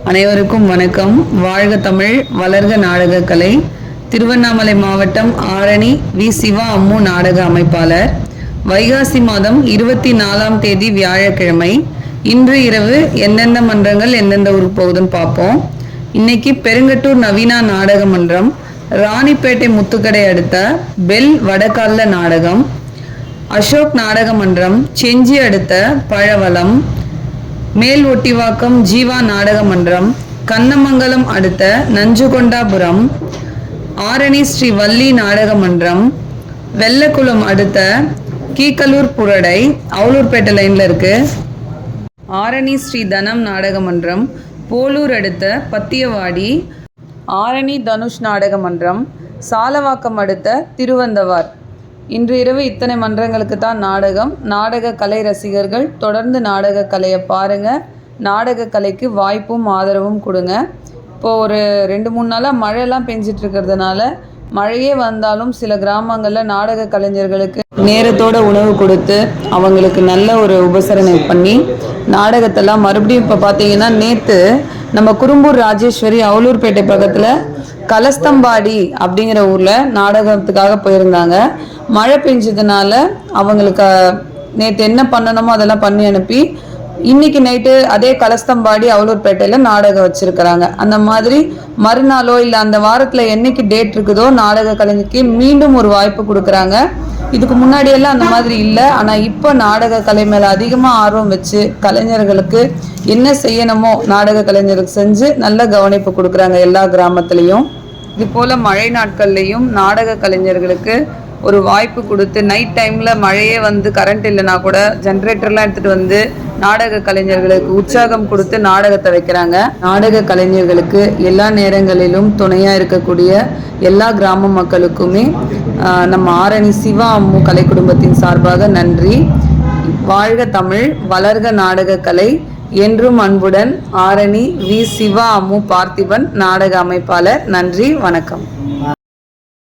அனைவருக்கும் வணக்கம். வாழ்க தமிழ், வளர்க நாடகக்கலை. திருவண்ணாமலை மாவட்டம் ஆரணி வி. சிவா அம்மு நாடக அமைப்பாளர். வைகாசி மாதம் 24ஆம் தேதி வியாழக்கிழமை. இன்று இரவு எந்தெந்த மன்றங்கள் எந்தெந்த ஊருக்கு போகுதுன்னு பார்ப்போம். இன்னைக்கு பெருங்கட்டூர் நவீனா நாடக மன்றம், ராணிப்பேட்டை முத்துக்கடை அடுத்த பெல் வடகால்ல நாடகம், அசோக் நாடக மன்றம் செஞ்சி அடுத்த பழவளம், மேல் ஒட்டிவாக்கம் ஜீவா நாடக மன்றம், கண்ணமங்கலம் அடுத்த நஞ்சுகொண்டாபுரம், ஆரணி ஸ்ரீ வள்ளி நாடக மன்றம், வெள்ளக்குளம் அடுத்த கீக்கலூர் புரடை அவுலூர்பேட்டை லைன்ல இருக்கு, ஆரணி ஸ்ரீ தனம் நாடக மன்றம், போலூர் அடுத்த பத்தியவாடி, ஆரணி தனுஷ் நாடக மன்றம், சாலவாக்கம் அடுத்த திருவந்தவார். இன்று இரவு இத்தனை மன்றங்களுக்கு தான் நாடகம். நாடக கலை ரசிகர்கள் தொடர்ந்து நாடக கலையை பாருங்கள். நாடக கலைக்கு வாய்ப்பும் ஆதரவும் கொடுங்க. இப்போது ஒரு 2-3 நாளாக மழையெல்லாம் பெஞ்சிட்டு இருக்கிறதுனால, மழையே வந்தாலும் சில கிராமங்களில் நாடக கலைஞர்களுக்கு நேரத்தோட உணவு கொடுத்து அவங்களுக்கு நல்ல ஒரு உபசரணை பண்ணி நாடகத்தெல்லாம் மறுபடியும் இப்போ பார்த்தீங்கன்னா, நேற்று நம்ம குறும்பூர் ராஜேஸ்வரி அவுலூர்பேட்டை பக்கத்தில் கலஸ்தம்பாடி அப்படிங்கிற ஊரில் நாடகத்துக்காக போயிருந்தாங்க. மழை பெஞ்சதுனால அவங்களுக்கு நேற்று என்ன பண்ணணுமோ அதெல்லாம் பண்ணி அனுப்பி இன்னைக்கு நைட்டு அதே கலஸ்தம்பாடி அவுலூர்பேட்டையில் நாடகம் வச்சுருக்கிறாங்க. அந்த மாதிரி மறுநாளோ இல்லை அந்த வாரத்தில் என்னைக்கு டேட் இருக்குதோ நாடக கலைஞருக்கு மீண்டும் ஒரு வாய்ப்பு கொடுக்குறாங்க. இதுக்கு முன்னாடியெல்லாம் அந்த மாதிரி இல்லை. ஆனால் இப்போ நாடக கலை மேலே அதிகமாக ஆர்வம் வச்சு கலைஞர்களுக்கு என்ன செய்யணுமோ நாடக கலைஞருக்கு செஞ்சு நல்ல கவனிப்பு கொடுக்குறாங்க எல்லா கிராமத்துலேயும். இது போல் மழை நாட்கள்லேயும் நாடக கலைஞர்களுக்கு ஒரு வாய்ப்பு கொடுத்து நைட் டைமில் மழையே வந்து கரண்ட் இல்லைனா கூட ஜென்ரேட்டர்லாம் எடுத்துகிட்டு வந்து நாடக கலைஞர்களுக்கு உற்சாகம் கொடுத்து நாடகத்தை வைக்கிறாங்க. நாடக கலைஞர்களுக்கு எல்லா நேரங்களிலும் துணையாக இருக்கக்கூடிய எல்லா கிராம மக்களுக்குமே நம்ம ஆரணி சிவா அம்மு கலை குடும்பத்தின் சார்பாக நன்றி. வாழ்க தமிழ், வளர்க நாடக கலை. என்றும் அன்புடன் ஆரணி வி. சிவா அம்மு பார்த்திபன் நாடக அமைப்பாளர். நன்றி, வணக்கம்.